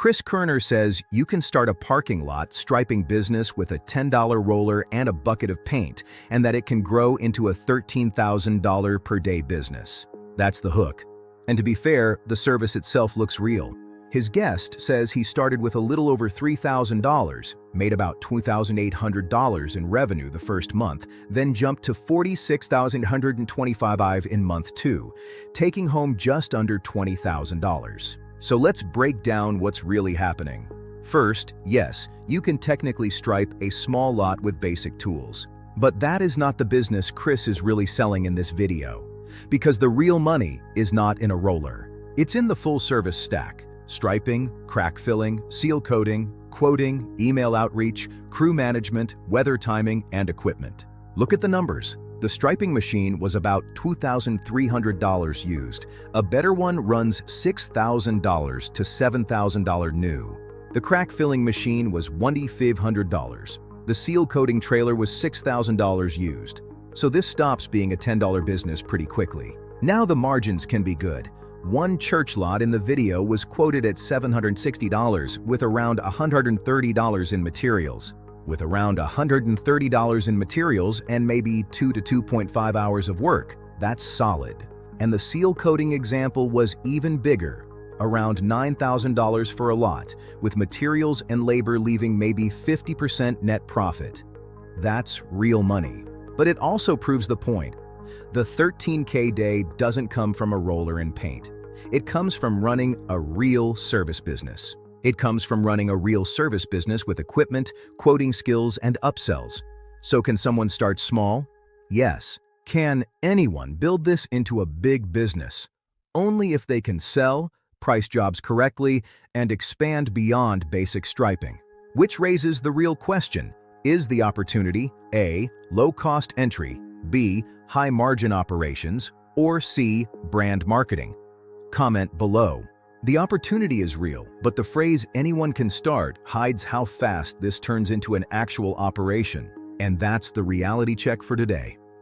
Chris Kerner says you can start a parking lot striping business with a $10 roller and a bucket of paint, and that it can grow into a $13,000 per day business. That's the hook. And to be fair, the service itself looks real. His guest says he started with a little over $3,000, made about $2,800 in revenue the first month, then jumped to $46,125 in month 2, taking home just under $20,000. So let's break down what's really happening. First, yes, you can technically stripe a small lot with basic tools. But that is not the business Chris is really selling in this video. Because the real money is not in a roller. It's in the full service stack. Striping, crack filling, seal coating, quoting, email outreach, crew management, weather timing, and equipment. Look at the numbers. The striping machine was about $2,300 used. A better one runs $6,000 to $7,000 new. The crack filling machine was $2,500. The seal coating trailer was $6,000 used. So this stops being a $10 business pretty quickly. Now the margins can be good. One church lot in the video was quoted at $760 with around $130 in materials. With around $130 in materials and maybe 2 to 2.5 hours of work, that's solid. And the seal coating example was even bigger, around $9,000 for a lot, with materials and labor leaving maybe 50% net profit. That's real money. But it also proves the point. The $13K day doesn't come from a roller and paint. It comes from running a real service business. It comes from running a real service business with equipment, quoting skills, and upsells. So can someone start small? Yes. Can anyone build this into a big business? Only if they can sell, price jobs correctly, and expand beyond basic striping. Which raises the real question. Is the opportunity A, low-cost entry, B, high-margin operations, or C, brand marketing? Comment below. The opportunity is real, but the phrase anyone can start hides how fast this turns into an actual operation. And that's the reality check for today.